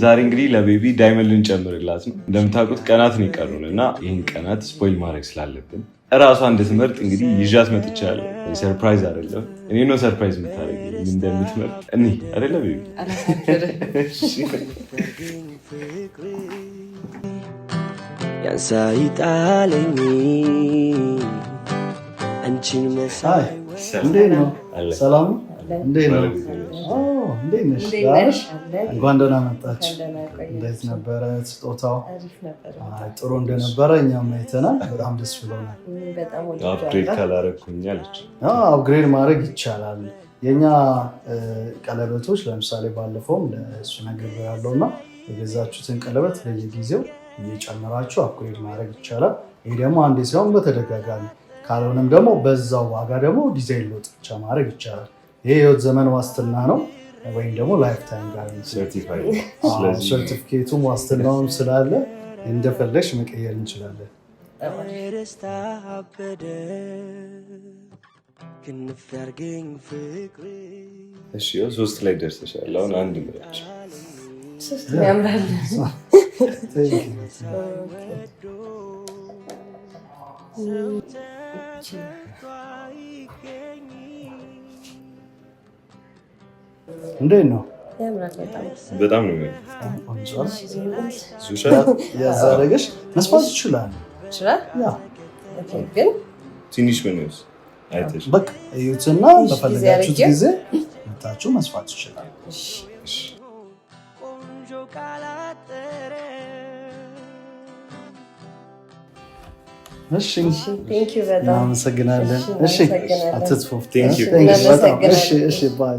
ዛሬ እንግዲህ ለቤቢ ዳይመንድ ልንጨምርላት ነው። እንደምታውቁት ቀናት ነው የቀሩን እና ይህን ቀናት ስፖይል ማድረግ ስላለብን እራሷ እንድትመርጥ እንግዲህ ይዣት መጥቻለሁ። ሰርፕራይዝ አይደለም፣ እኔ ነው ሰርፕራይዝ የምታደርግ እንደምትመርጥ እኔ አይደለ ቤቢ ያንሳይጣለኝ አንቺን መሳይ እንዴት ነው? ሰላም እንዴት ነው? እንዴት ነሽ? እንኳን ደህና መጣች። እንዴት ነበረ ስጦታው? ጥሩ እንደነበረ እኛም አይተናል። በጣም ደስ ብሎናል። አፕግሬድ ካላረኩኝ አለች። አፕግሬድ ማድረግ ይቻላል። የኛ ቀለበቶች ለምሳሌ ባለፈውም ለእሱ ነገር ያለውና የገዛችሁትን ቀለበት በየጊዜው እየጨመራችሁ አፕግሬድ ማድረግ ይቻላል። ይሄ ደግሞ አንዴ ሲሆን በተደጋጋሚ ካልሆነም ደግሞ በዛው ዋጋ ደግሞ ዲዛይን ለውጥ ብቻ ማድረግ ይቻላል። ይሄ የህይወት ዘመን ዋስትና ነው ወይም ደግሞ ላይፍ ታይም ጋራንቲ ሰርቲፊኬቱም ዋስትናውም ስላለ እንደፈለግሽ መቀየር እንችላለን። እሺ 3 ላይ ደርሰሻል። አሁን አንድ ምረጭ። ያምራል። እንዴት ነው? በጣም ነው ያዛረገሽ። መስፋት ይችላል። ግን ትንሽ ምን ይወስ አይተሽ በቃ እዩትና በፈለጋችሁት ጊዜ መታችሁ መስፋት ይችላል። እሺ በጣም አመሰግናለን። እሺ አትጥፉ። እሺ ባይ።